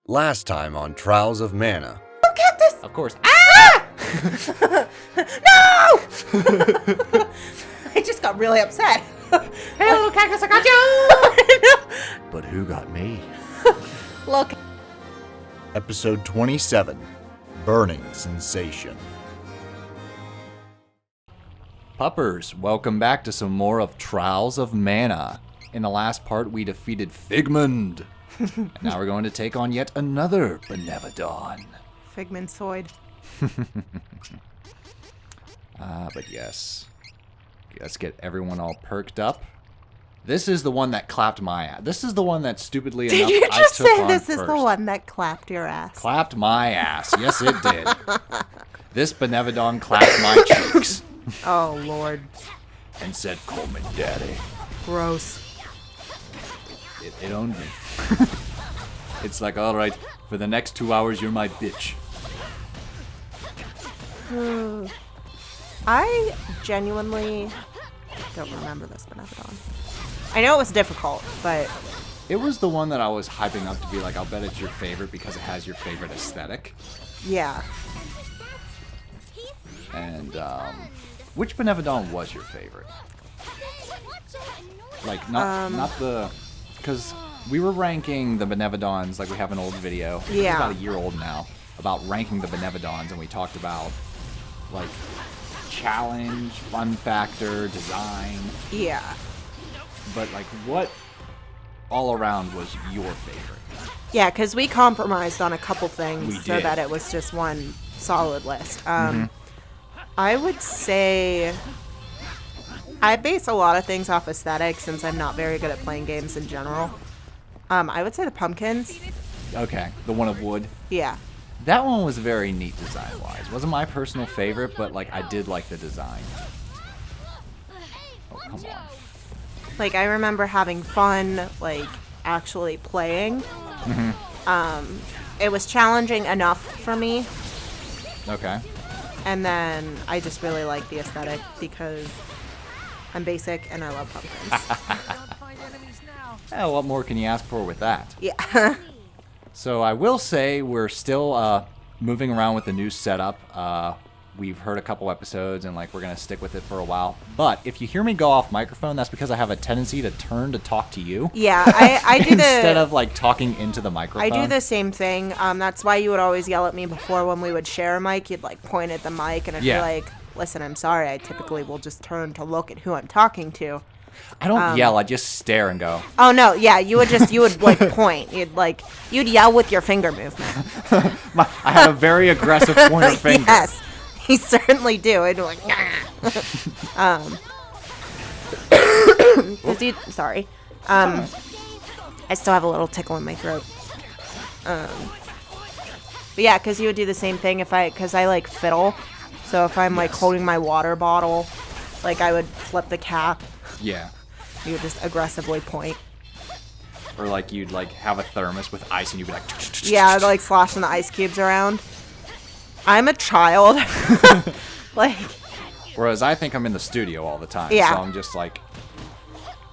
Last time on Trials of Mana. Oh, cactus! Of course. Ah! No! I just got really upset. Hey, little cactus, I got you! But who got me? Look. Episode 27, Burning Sensation. Puppers, welcome back to some more of Trials of Mana. In the last part, we defeated Figmund. And now we're going to take on yet another Benevodon. Figmantoid. But yes. Let's get everyone all perked up. This is the one that clapped my ass. This is the one that stupidly enough Did you I just took say on this is first. the one that clapped your ass? Clapped my ass. Yes, it did. This Benevodon clapped my cheeks. Oh, Lord. And said, "Call me daddy." Gross. It owned me. It's like, all right, for the next 2 hours, you're my bitch. I genuinely don't remember this Benevodon. I know it was difficult, but It was the one that I was hyping up to be like, I'll bet it's your favorite because it has your favorite aesthetic. yeah. And, which Benevodon was your favorite? Like, not the... Because we were ranking the Benevodons, like we have an old video. Yeah. It's about a year old now. About ranking the Benevodons, and we talked about, like, challenge, fun factor, design. Yeah. But, like, what all around was your favorite? Yeah, because we compromised on a couple things We so did. that it was just one solid list. I would say I base a lot of things off aesthetics since I'm not very good at playing games in general. I would say the pumpkins. Okay, the one of wood. Yeah. That one was very neat design-wise. Wasn't my personal favorite, but, like, I did like the design. Oh, come on. Like, I remember having fun, like, actually playing. It was challenging enough for me. Okay. And then I just really like the aesthetic because I'm basic and I love pumpkins. Yeah, what more can you ask for with that? Yeah. So I will say we're still moving around with the new setup. We've heard a couple episodes and like we're gonna stick with it for a while. But if you hear me go off microphone, that's because I have a tendency to turn to talk to you. Yeah, I do instead of like talking into the microphone. I do the same thing. That's why you would always yell at me before when we would share a mic. You'd like point at the mic and I'd be like, listen, I'm sorry. I typically will just turn to look at who I'm talking to. I don't yell. I just stare and go. Oh no, yeah, you would like point. You'd yell with your finger movement. I have a very aggressive pointer finger. Yes, you certainly do. I'd be like, sorry. I still have a little tickle in my throat. But yeah, because you would do the same thing because I like fiddle. So if I'm like holding my water bottle, like I would flip the cap. Yeah. You would just aggressively point. Or like you'd like have a thermos with ice and you'd be like. Yeah, I'd like sloshing the ice cubes around. I'm a child. Like. Whereas I think I'm in the studio all the time. Yeah. So I'm just like,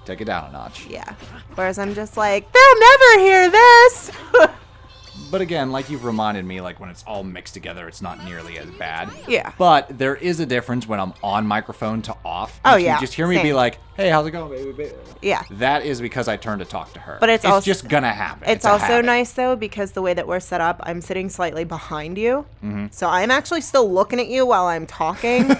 take it down a notch. Yeah. Whereas I'm just like, they'll never hear this. But again, like you've reminded me, like when it's all mixed together, it's not nearly as bad. Yeah. But there is a difference when I'm on microphone to off. Oh, If yeah, You just hear me same. be like, hey, how's it going, baby? Yeah. That is because I turned to talk to her. But it's also just gonna happen. It's a also habit. nice though because the way that we're set up, I'm sitting slightly behind you, so I'm actually still looking at you while I'm talking,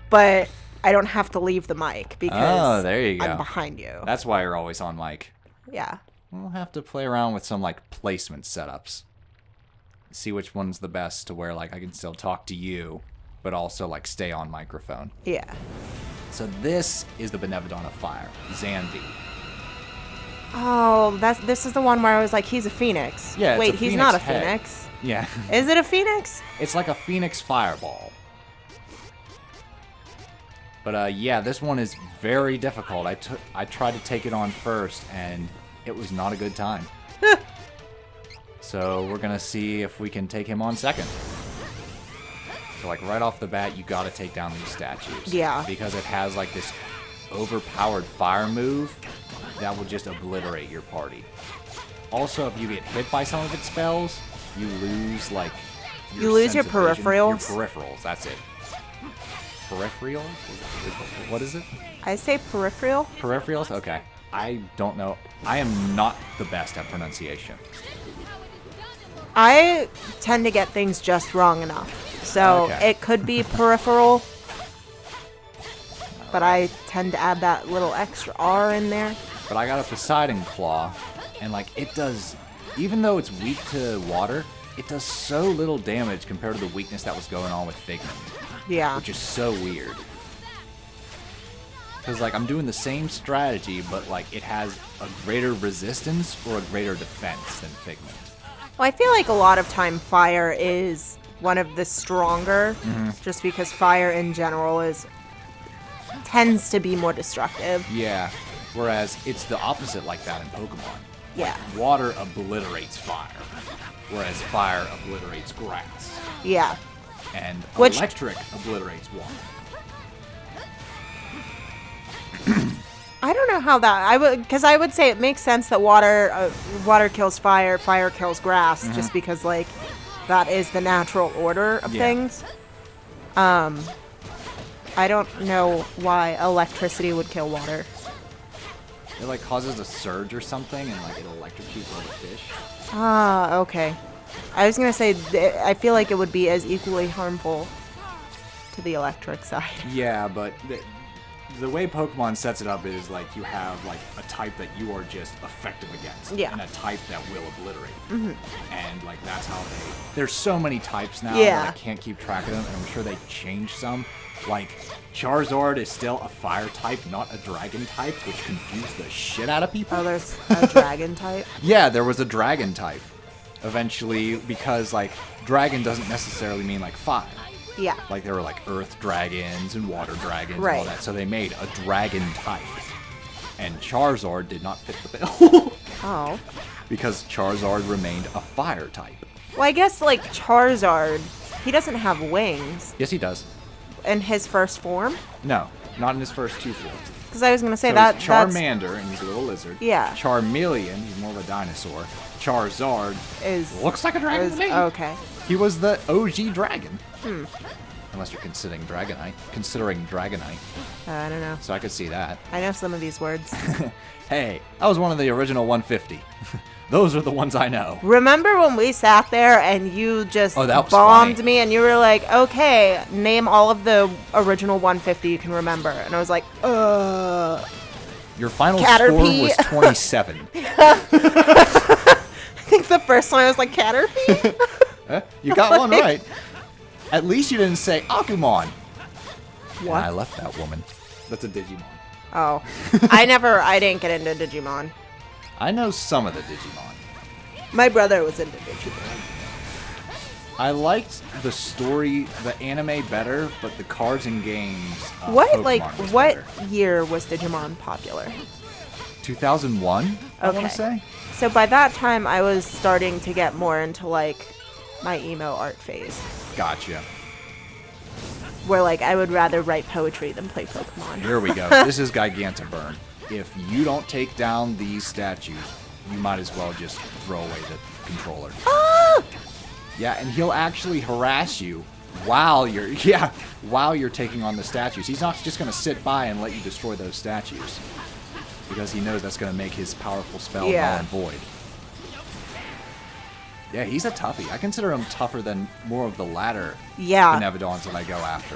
but I don't have to leave the mic because there you go. I'm behind you. That's why you're always on mic. Yeah. We'll have to play around with some like placement setups. See which one's the best to where like I can still talk to you, but also like stay on microphone. Yeah. So this is the Benevodon of Fire, Xan Bie. Oh, this is the one where I was like, he's a phoenix. Yeah, it's Wait, a he's phoenix not a head. phoenix. Yeah. Is it a phoenix? It's like a phoenix fireball. But yeah, this one is very difficult. I tried to take it on first, and it was not a good time. So we're gonna see if we can take him on second. So like right off the bat, you gotta take down these statues. Yeah. Because it has like this overpowered fire move that will just obliterate your party. also, if you get hit by some of its spells, you lose, like... You lose your sense of vision. peripherals? Your peripherals, that's it. Peripheral? What is it? I say peripheral. Peripherals? Okay. I don't know. I am not the best at pronunciation. I tend to get things just wrong enough. So Okay. it could be peripheral, but I tend to add that little extra R in there. But I got a Poseidon Claw, and like it does, even though it's weak to water, it does so little damage compared to the weakness that was going on with Figment, Yeah. which is so weird. Because like I'm doing the same strategy, but like it has a greater resistance or a greater defense than Figment. Well, I feel like a lot of time fire is one of the stronger, just because fire in general tends to be more destructive. Yeah, whereas it's the opposite like that in Pokemon. Yeah. Water obliterates fire, whereas fire obliterates grass, Yeah. and Which- electric obliterates water. I don't know how that because I would say it makes sense that water kills fire, fire kills grass, just because like that is the natural order of Yeah. things. I don't know why electricity would kill water. It like causes a surge or something, and like it electrocutes all the fish. Ah, okay. I was gonna say I feel like it would be as equally harmful to the electric side. Yeah, but the way Pokemon sets it up is like you have like a type that you are just effective against, Yeah. and a type that will obliterate. And like that's how there's so many types now Yeah. that I can't keep track of them, and I'm sure they changed some. Like Charizard is still a fire type, not a dragon type, which confused the shit out of people. Oh, there's a dragon type. Yeah, there was a dragon type eventually, because like dragon doesn't necessarily mean like fire. Yeah. Like there were like earth dragons and water dragons and all Right. that. So they made a dragon type. And Charizard did not fit the bill. Oh. Because Charizard remained a fire type. Well, I guess like Charizard, he doesn't have wings Yes, he does. in his first form. No, not in his first two forms. Because I was gonna say So that he's that's Charmander, and he's a little lizard. Yeah. Charmeleon, he's more of a dinosaur. Charizard is looks like a dragon is to me. okay. He was the OG dragon. Unless you're considering Dragonite. I don't know. So I could see that. I know some of these words. Hey, I was one of the original 150. Those are the ones I know. Remember when we sat there and you just Oh, that was bombed funny. me and you were like, okay, name all of the original 150 you can remember. And I was like, Your final Caterpie. score was 27. I think the first one I was like, Caterpie? You got one right. At least you didn't say Agumon. What? And I left that woman. That's a Digimon. Oh. I didn't get into Digimon. I know some of the Digimon. My brother was into Digimon. I liked the story, the anime better, but the cards and games. What Pokemon was what better. year was Digimon popular? 2001. I want Okay. to say. So by that time I was starting to get more into like my emo art phase. Gotcha. Where like I would rather write poetry than play Pokemon. Here we go. This is Gigantoburn. If you don't take down these statues, you might as well just throw away the controller. Ah! Yeah, and he'll actually harass you while you're taking on the statues. He's not just gonna sit by and let you destroy those statues, because he knows that's gonna make his powerful spell null Yeah. and void. Yeah, he's a toughie. I consider him tougher than more of the latter Yeah. Benevodons that I go after.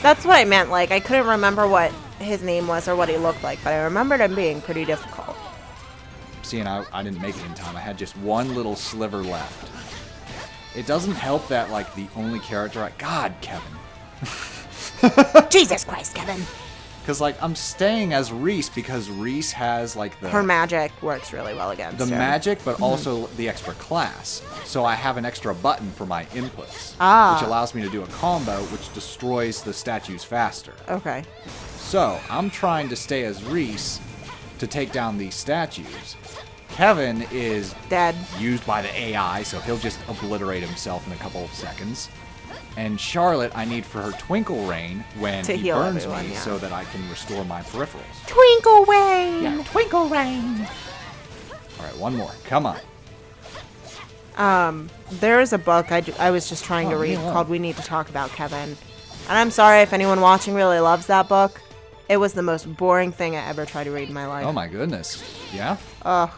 That's what I meant. Like I couldn't remember what his name was or what he looked like, but I remembered him being pretty difficult. See, and I didn't make it in time. I had just one little sliver left. It doesn't help that, like, the only character God, Kevin. Jesus Christ, Kevin. Because, like, I'm staying as Reese because Reese has, like, Her magic works really well against the him. magic, but also the extra class. So I have an extra button for my inputs, Ah. which allows me to do a combo which destroys the statues faster. Okay. So I'm trying to stay as Reese to take down these statues. Kevin is Dead. used by the AI, so he'll just obliterate himself in a couple of seconds. And Charlotte, I need for her Twinkle Rain when To he heal burns everyone, me, yeah. so that I can restore my peripherals. Twinkle Rain. Yeah, Twinkle Rain. All right, one more. Come on. There is a book I was just trying to read yeah. called We Need to Talk About Kevin. And I'm sorry if anyone watching really loves that book. It was the most boring thing I ever tried to read in my life. Oh my goodness. Yeah? Ugh.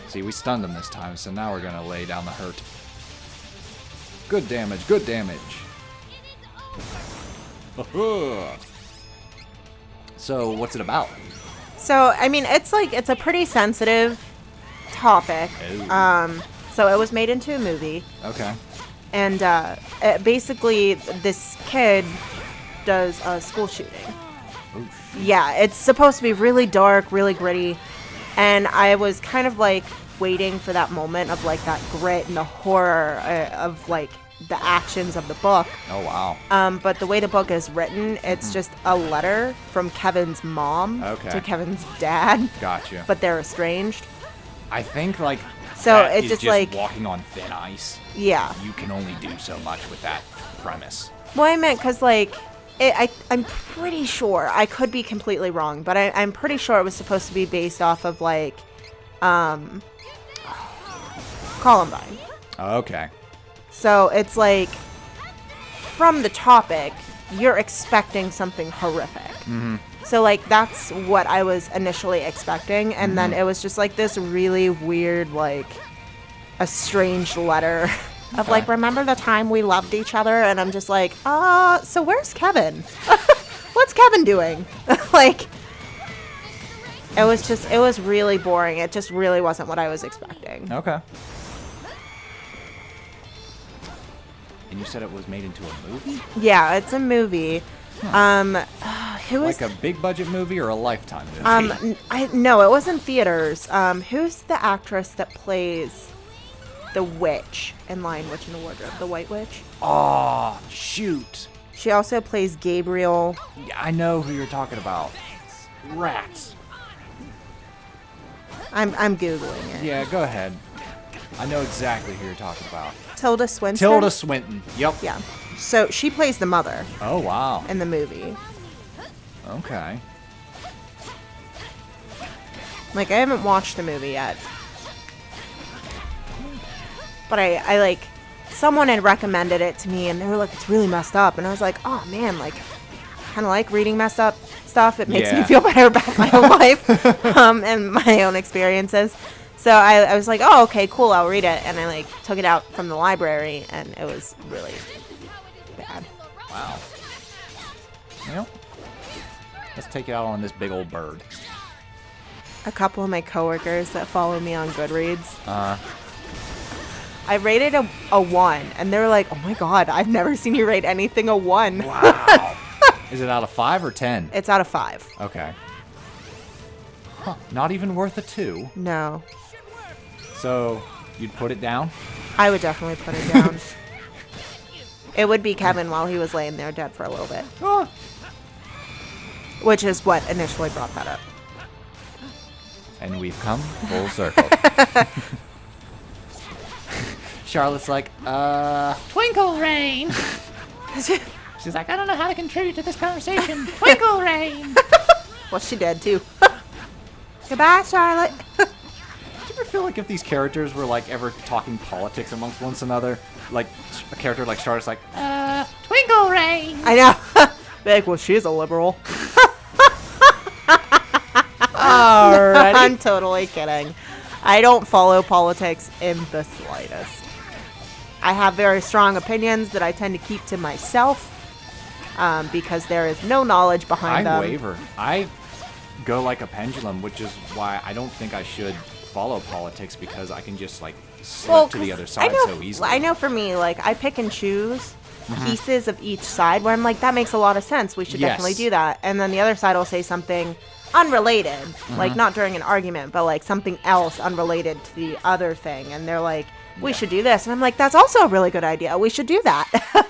See, we stunned him this time, so now we're going to lay down the hurt. Good damage, good damage. So, what's it about? So, I mean, it's a pretty sensitive topic. Oh. So it was made into a movie. Okay. And basically, this kid does a school shooting. Oh, Yeah, it's supposed to be really dark, really gritty. And I was kind of like waiting for that moment of like that grit and the horror of like the actions of the book. oh wow. But the way the book is written, it's just a letter from Kevin's mom Okay. to Kevin's dad. Gotcha. But they're estranged. I think, like, So that it's is just just like, walking on thin ice. yeah. You can only do so much with that premise. Well, I meant because, like, I'm pretty sure, I could be completely wrong, but I'm pretty sure it was supposed to be based off of, like, Columbine. Okay. So it's like, from the topic, you're expecting something horrific. Mm-hmm. So, like, that's what I was initially expecting, and then it was just, like, this really weird, like, a strange letter of, like, remember the time we loved each other? And I'm just like, so where's Kevin? What's Kevin doing? Like, it was really boring. It just really wasn't what I was expecting. Okay. And you said it was made into a movie? Yeah, it's a movie. Who was... Like a big budget movie or a Lifetime movie? No, it wasn't theaters. Who's the actress that plays the witch in Lion, Witch, and the Wardrobe? The White Witch? Oh, shoot. She also plays Gabriel. Yeah, I know who you're talking about. Rats. I'm Googling it. Yeah, go ahead. I know exactly who you're talking about. Tilda Swinton? Tilda Swinton. Yep. Yeah. So she plays the mother Oh, wow. in the movie. Okay. Like, I haven't watched the movie yet. But I like, someone had recommended it to me, and they were like, it's really messed up. And I was like, oh, man, like, kind of like reading messed up stuff. It makes me Yeah. feel better about my own life and my own experiences. So I was like, oh, okay, cool, I'll read it. And I, like, took it out from the library, and it was really bad. Wow. Well, let's take it out on this big old bird. A couple of my coworkers that follow me on Goodreads, I rated a 1, and they were like, oh my god, I've never seen you rate anything a 1. Wow. Is it out of 5 or 10? It's out of 5. Okay. Huh. Not even worth a 2. No. So, you'd put it down? I would definitely put it down. It would be Kevin while he was laying there dead for a little bit. Oh. Which is what initially brought that up. And we've come full circle. Charlotte's like, Twinkle Rain. She's like, I don't know how to contribute to this conversation. Twinkle Rain. Well, she did too. Goodbye, Charlotte. do you ever feel like if these characters were like ever talking politics amongst one another, like a character like Charlotte's like, Twinkle Rain. I know. Be like, well, she's a liberal. alrighty. I'm totally kidding. I don't follow politics in the slightest. I have very strong opinions that I tend to keep to myself because there is no knowledge behind them. I waver. I go like a pendulum, which is why I don't think I should follow politics, because I can just like slip to the 'cause other side so easily. I know for me, like, I pick and choose pieces of each side where I'm like, that makes a lot of sense. We should definitely Yes. do that. And then the other side will say something unrelated, like not during an argument, but like something else unrelated to the other thing. And they're like, we should do this. And I'm like, that's also a really good idea. We should do that.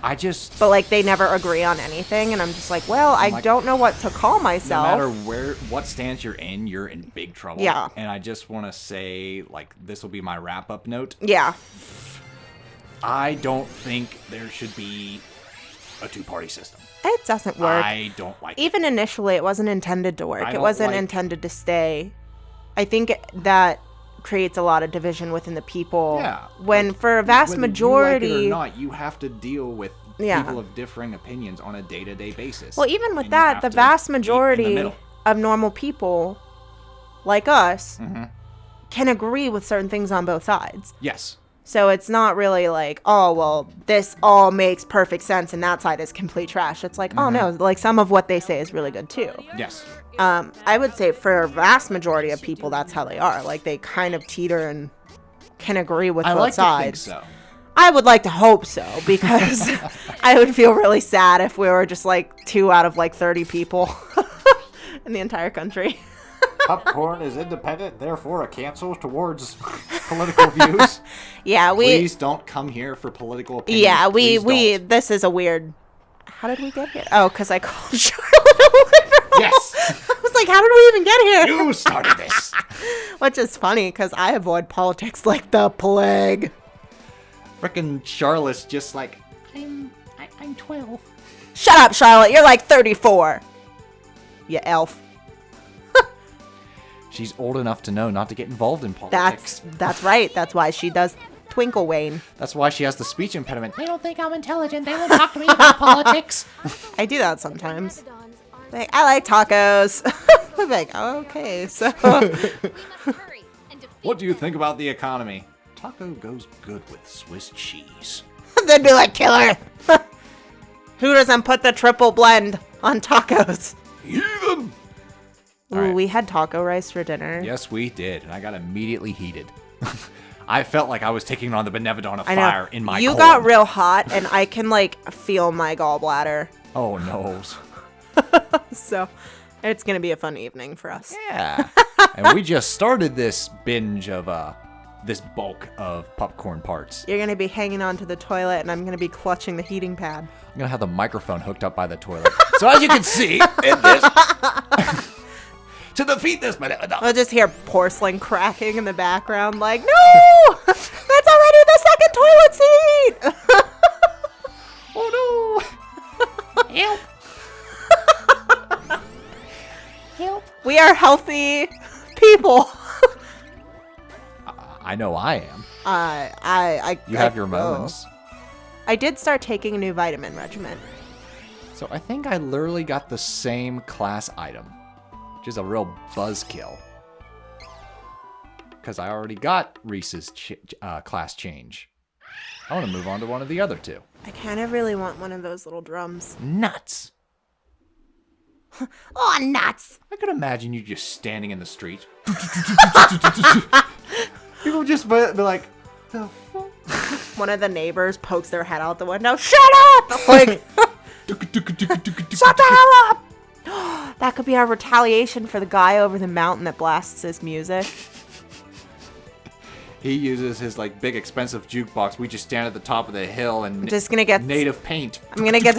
I just, But like, they never agree on anything. And I'm just like, well, I like, don't know what to call no myself. matter what stance you're in big trouble. Yeah. And I just want to say, like, this will be my wrap-up note. Yeah. I don't think there should be a two-party system. It doesn't work. I don't like it. Even initially, it wasn't intended to work. I It don't wasn't like- intended to stay. I think that creates a lot of division within the people. Yeah. When for a vast Whether majority, you like it or not, you have to deal with Yeah. people of differing opinions on a day-to-day basis. well, even with And you that, have the to vast meet in the majority middle. of normal people, like us, Mm-hmm. can agree with certain things on both sides. Yes. So it's not really like, oh, well, this all makes perfect sense and that side is complete trash. It's like, oh, no, like some of what they say is really good too. Yes. I would say for a vast majority of people, that's how they are. Like they kind of teeter and can agree with I both like sides. to think so. I would like to hope so, because I would feel really sad if we were just like 2 out of like 30 people in the entire country. Pupcorn is independent, therefore a cancel towards political views. Yeah, Please don't come here for political opinions. Yeah, Please don't. this is a weird. How did we get here? Oh, because I called Charlotte a liberal. Yes. I was like, how did we even get here? You started this. Which is funny, because I avoid politics like the plague. Frickin' Charlotte's just like, I'm 12. Shut up, Charlotte. You're like 34. You elf. she's old enough to know not to get involved in politics. That's right. That's why she does Twinkle Wayne. That's why she has the speech impediment. They don't think I'm intelligent. They won't talk to me about politics. I do that sometimes. Like, I like tacos. I'm like, oh, okay, so. What do you think about the economy? Taco goes good with Swiss cheese. They'd be like, killer. Who doesn't put the triple blend on tacos? Heathen! Ooh, Alright. we had taco rice for dinner. Yes, we did, and I got immediately heated. I felt like I was taking on the Benevodon of I know. Fire in my You colon. got real hot, and I can, like, feel my gallbladder. Oh, no. So, it's going to be a fun evening for us. Yeah. And we just started this binge of this bulk of popcorn parts. You're going to be hanging onto the toilet, and I'm going to be clutching the heating pad. I'm going to have the microphone hooked up by the toilet. So as you can see in this, to defeat this Benevodon. I'll just hear porcelain cracking in the background, like, no! That's already the second toilet seat! Oh, no. Help. Help. We are healthy people. I know I am. You have your moments. I did start taking a new vitamin regimen. So I think I literally got the same class item, which is a real buzzkill. Because I already got Reese's class change. I want to move on to one of the other two. I kind of really want one of those little drums. Nuts. Oh, nuts! I could imagine you just standing in the street. People just be like, the fuck? One of the neighbors pokes their head out the window. Shut up! Like, shut the hell up! That could be our retaliation for the guy over the mountain that blasts his music. He uses his like big expensive jukebox. We just stand at the top of the hill and Just gonna get native paint. I'm gonna get.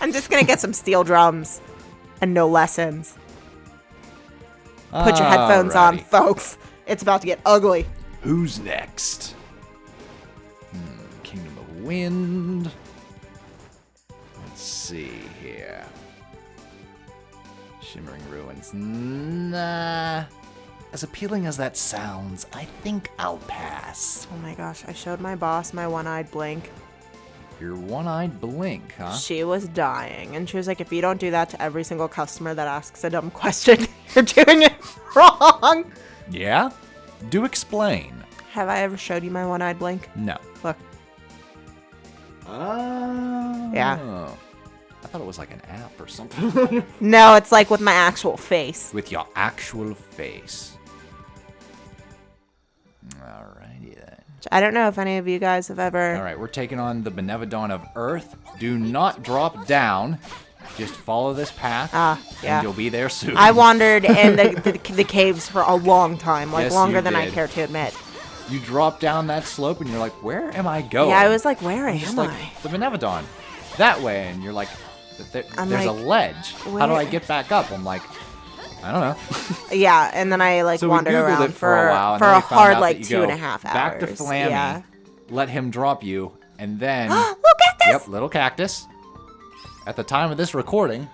I'm just gonna get some steel drums, and no lessons. Put your headphones on, Alrighty. folks. It's about to get ugly. Who's next? Kingdom of Wind. Let's see here. Shimmering Ruins. Nah. As appealing as that sounds, I think I'll pass. Oh my gosh! I showed my boss my one-eyed blink. Your one-eyed blink, huh? She was dying, and she was like, "If you don't do that to every single customer that asks a dumb question, you're doing it wrong." Yeah? Do explain. Have I ever showed you my one-eyed blink? No. Look. Oh. Yeah. I thought it was like an app or something. No, it's like with my actual face. With your actual face. Alrighty then. I don't know if any of you guys have ever. Alright, we're taking on the Benevodon of Earth. Do not drop down. Just follow this path. Yeah. And you'll be there soon. I wandered in the caves for a long time, like Yes, longer you than I did. care to admit. You drop down that slope and you're like, where am I going? Yeah, I was like, where Just am like I? the Benevodon. That way, and you're like, I'm there's a like, ledge. How do where- I get back up? I'm like, I don't know. Yeah, and then I like So we wandered Googled around it for a while, and for then a we found hard out like that you go 2.5 hours. back to Flammy, Yeah. let him drop you, and then Look at this! yep, little cactus. At the time of this recording,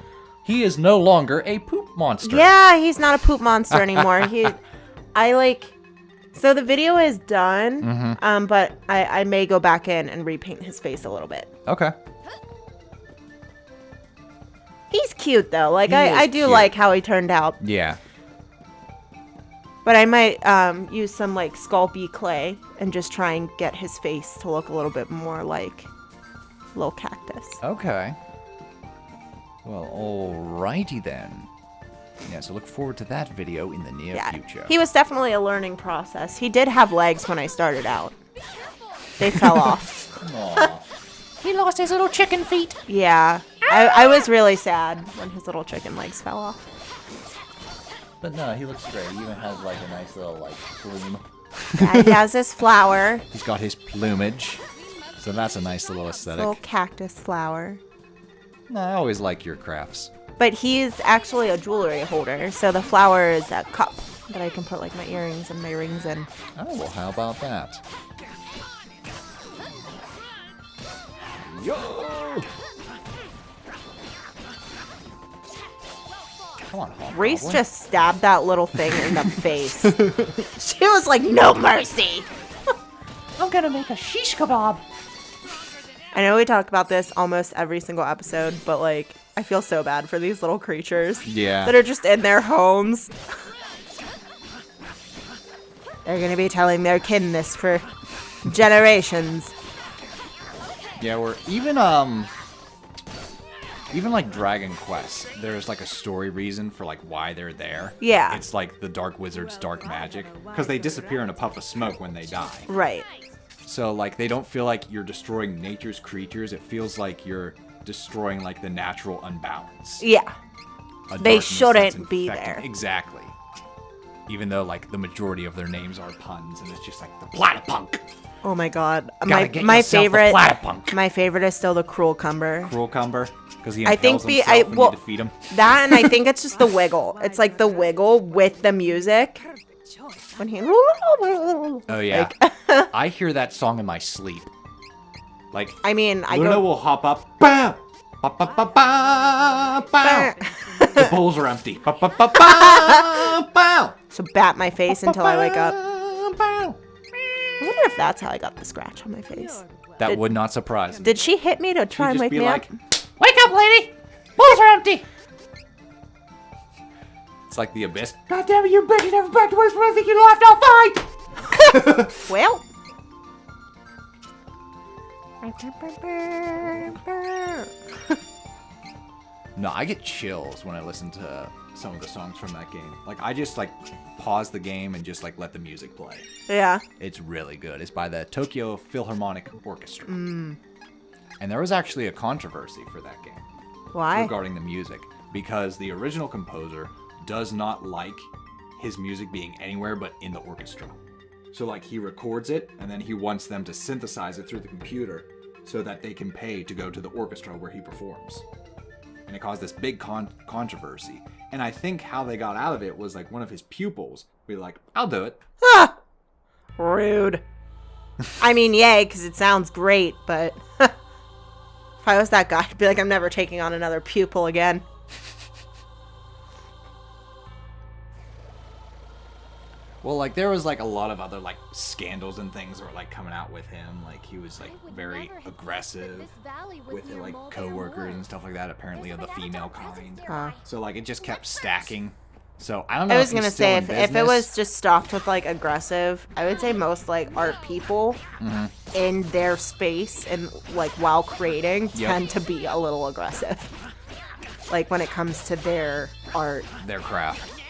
he is no longer a poop monster. Yeah, he's not a poop monster anymore. So the video is done, but I may go back in and repaint his face a little bit. Okay. He's cute though. Like He is I do cute. like how he turned out. Yeah. But I might use some like Xan Bie clay and just try and get his face to look a little bit more like a little cactus. Okay. Well, alrighty then. Yeah, so look forward to that video in the near future. He was definitely a learning process. He did have legs when I started out. They fell off. Aw. He lost his little chicken feet. Yeah. I was really sad when his little chicken legs fell off. But no, he looks great. He even has like a nice little like plume. Yeah, he has his flower. He's got his plumage. So that's a nice little aesthetic. Little cactus flower. No, I always like your crafts. But he's actually a jewelry holder, so the flower is a cup that I can put like my earrings and my rings in. Oh, well, how about that? Yo! Come on, Reese Hobgoblin. just stabbed that little thing in the face. She was like, no mercy. I'm gonna make a shish kebab. I know we talk about this almost every single episode, but like, I feel so bad for these little creatures Yeah. that are just in their homes. They're gonna be telling their kin this for generations. Yeah, we're even like Dragon Quest, there's like a story reason for like why they're there. Yeah. It's like the Dark Wizard's dark magic, because they disappear in a puff of smoke when they die. Right. So like they don't feel like you're destroying nature's creatures. It feels like you're destroying like the natural unbalance. Yeah. A They darkness shouldn't that's be infecting- there. Exactly. Even though like the majority of their names are puns, and it's just like the Platypunk. Oh my god. Gotta get My yourself a favorite. Platypunk. My favorite is still the Cruel Cumber. Cruel Cumber, because he I impales think himself when well, you defeat him. That and I think it's just the wiggle. It's like the wiggle with the music. When he. Oh yeah, I hear that song in my sleep. Like I mean, I Luna go. will hop up. Bam! Ba, ba, ba, ba, bow. The bowls are empty. Ba, ba, ba, ba, bow. So bat my face until I wake up. Bow. I wonder if that's how I got the scratch on my face. That would not surprise me. Did she hit me to try and She'd wake just be me like, up? Wake up, lady. Bowls are empty. it's like the abyss. God damn it, you bitch! You never backed away from anything you left. I'll fight. Well. No, I get chills when I listen to some of the songs from that game. Like I just like pause the game and just like let the music play. Yeah. It's really good. It's by the Tokyo Philharmonic Orchestra. And there was actually a controversy for that game Why? regarding the music, because the original composer does not like his music being anywhere but in the orchestra. So like he records it and then he wants them to synthesize it through the computer so that they can pay to go to the orchestra where he performs. And it caused this big controversy. And I think how they got out of it was like one of his pupils be like, I'll do it. Ah! Rude. I mean, yay, because it sounds great, but if I was that guy, I'd be like, I'm never taking on another pupil again. Well, like there was like a lot of other like scandals and things that were like coming out with him. Like he was like very aggressive with like coworkers and stuff like that. Apparently of the female kind. So like it just kept stacking. So I don't know. I was if he's gonna still say in if it business. was just stopped with like aggressive, I would say most like art people in their space and like while creating tend to be a little aggressive. Like when it comes to their art. their craft.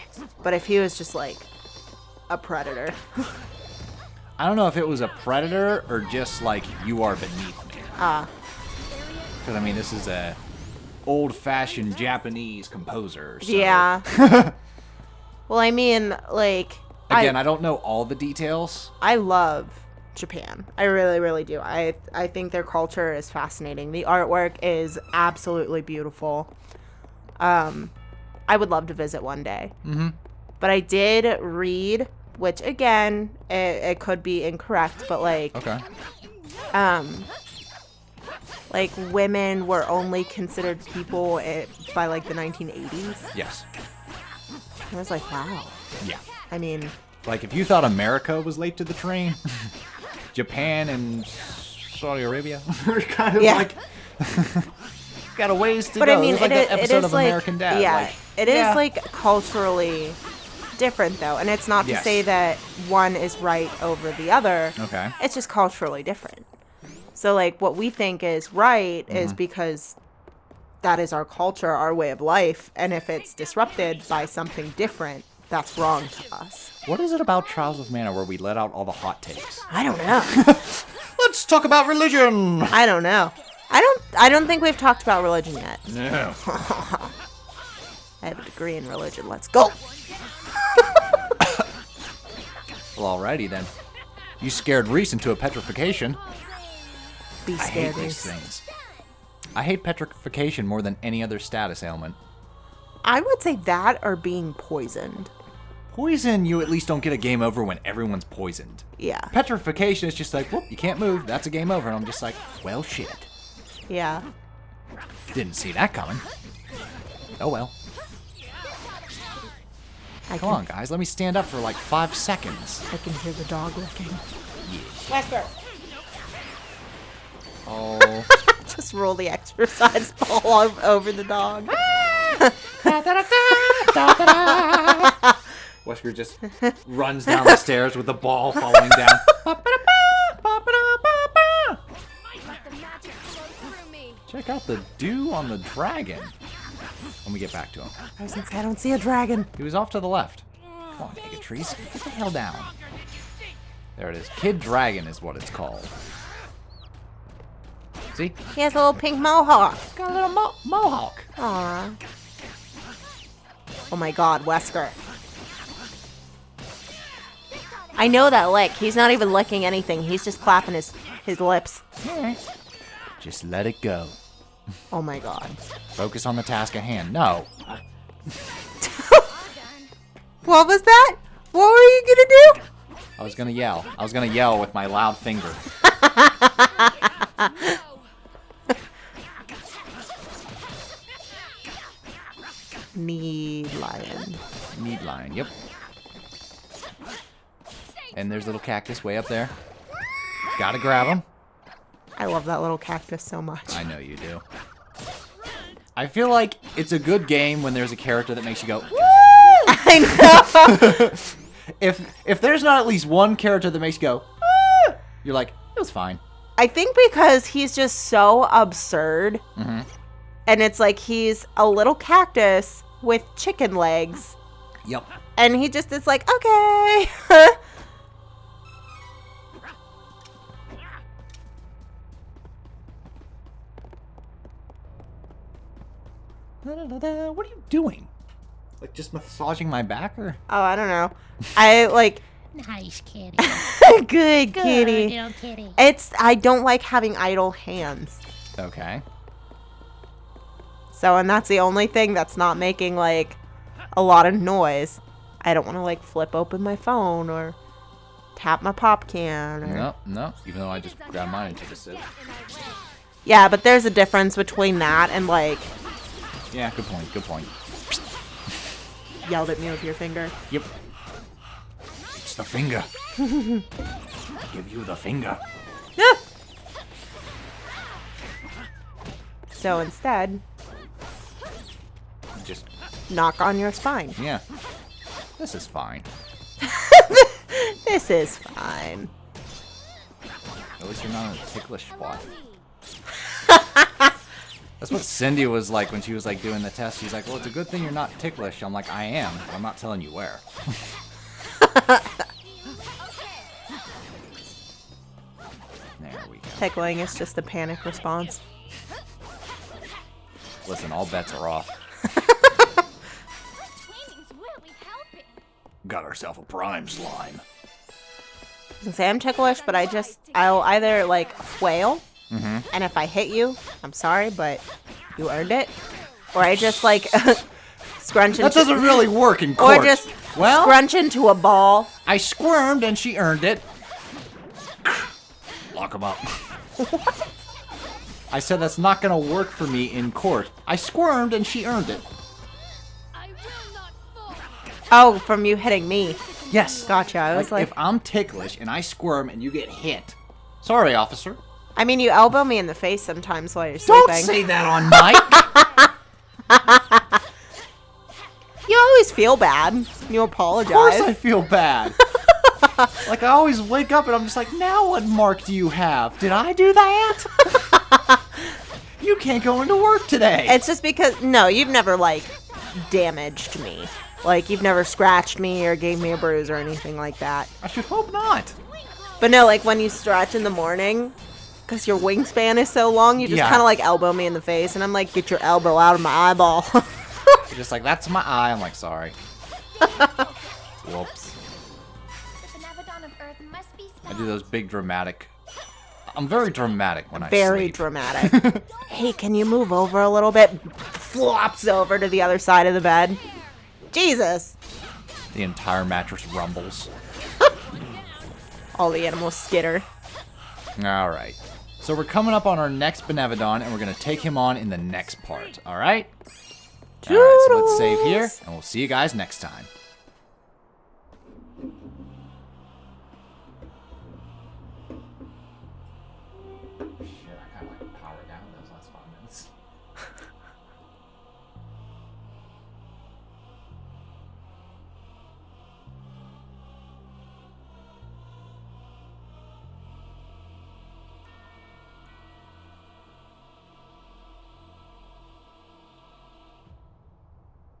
But if he was just like a predator. I don't know if it was a predator or just like you are beneath me. Because I mean this is a old-fashioned Japanese composer. So. Yeah. Well, I mean, like Again, I don't know all the details. I love Japan. I really, really do. I think their culture is fascinating. The artwork is absolutely beautiful. I would love to visit one day. Mm-hmm. But I did read, which again, it could be incorrect, but like, Okay. like women were only considered people by like the 1980s. Yes. I was like, wow. Yeah. I mean, Like, if you thought America was late to the train, Japan and Saudi Arabia are kind of like got a ways to But go. I mean, It's like that episode of American Dad. Yeah, Like, it is like culturally different though, and it's not to Yes. say that one is right over the other. Okay. It's just culturally different. So like what we think is right is because that is our culture, our way of life, and if it's disrupted by something different, that's wrong to us. What is it about Trials of Mana where we let out all the hot takes? I don't know. Let's talk about religion. I don't know. I don't think we've talked about religion yet. No. I have a degree in religion. Let's go. Well, alrighty then. You scared Reese into a petrification. Be I hate scared. these Reese. things. I hate petrification more than any other status ailment. I would say that or being poisoned. Poison, you at least don't get a game over when everyone's poisoned. Yeah. Petrification is just like, whoop, you can't move. That's a game over. And I'm just like, well, shit. Yeah. Didn't see that coming. Oh well. Come on, guys. Let me stand up for like 5 seconds. I can hear the dog licking. Yeah. Oh. Just roll the exercise ball over the dog. Wesker just runs down the stairs with the ball falling down. Check out the dew on the dragon. When we get back to him. I was gonna say, I don't see a dragon. He was off to the left. Come on, Megatrees. Get the hell down. There it is. Kid Dragon is what it's called. See? He has a little pink mohawk. Got a little mohawk. Aww. Oh my god, Wesker. I know that lick. He's not even licking anything. He's just clapping his lips. Just let it go. Oh my god. Focus on the task at hand. No. What was that? What were you gonna do? I was gonna yell. I was gonna yell with my loud finger. Need lion. Need line. Yep. And there's little cactus way up there. Gotta grab him. I love that little cactus so much. I know you do. I feel like it's a good game when there's a character that makes you go, woo! I know. If there's not at least one character that makes you go, woo! You're like, it was fine. I think because he's just so absurd. Mm-hmm. And it's like he's a little cactus with chicken legs. Yep. And he just is like, okay. What are you doing? Like just massaging my back or? Oh, I don't know. I like Nice kitty. good kitty. Little kitty. I don't like having idle hands. Okay. So, and that's the only thing that's not making like a lot of noise. I don't want to like flip open my phone or tap my pop can. Or... No. Even though I just grabbed mine and took a sip. Yeah, but there's a difference between that and like Yeah, good point. Good point. yelled at me with your finger. Yep. It's the finger. I give you the finger. So instead, Just, knock on your spine. yeah. This is fine. This is fine. At least you're not in a ticklish spot. That's what Cindy was like when she was like doing the test. She's like, well, it's a good thing you're not ticklish. I'm like, I am, but I'm not telling you where. There we go. Tickling is just a panic response. Listen, all bets are off. Got herself a prime slime. I was gonna say I'm ticklish, but I'll either like wail, and if I hit you, I'm sorry, but you earned it, or I just like scrunch into. That doesn't really work in court. Or just well, scrunch into a ball. I squirmed and she earned it. Lock him up. I said that's not gonna work for me in court. I squirmed and she earned it. Oh, from you hitting me. Yes. Gotcha. I was like, if I'm ticklish and I squirm and you get hit, sorry, officer. I mean, you elbow me in the face sometimes while you're sleeping. Don't say that on mic. You always feel bad. You apologize. Of course I feel bad. Like, I always wake up and I'm just like, now what mark do you have? Did I do that? You can't go into work today. It's just because, no, you've never, like, damaged me. Like, you've never scratched me or gave me a bruise or anything like that. I should hope not. But no, like, when you stretch in the morning, because your wingspan is so long, you just kind of, like, elbow me in the face. And I'm like, get your elbow out of my eyeball. You're just like, that's my eye. I'm like, sorry. Whoops. The Benevodon of Earth must be I do those big dramatic. I'm very dramatic when I Very sleep. dramatic. Hey, can you move over a little bit? Flops over to the other side of the bed. Jesus. The entire mattress rumbles. All the animals skitter. All right. So we're coming up on our next Benevodon, and we're going to take him on in the next part. All right? All right, so let's save here, and we'll see you guys next time.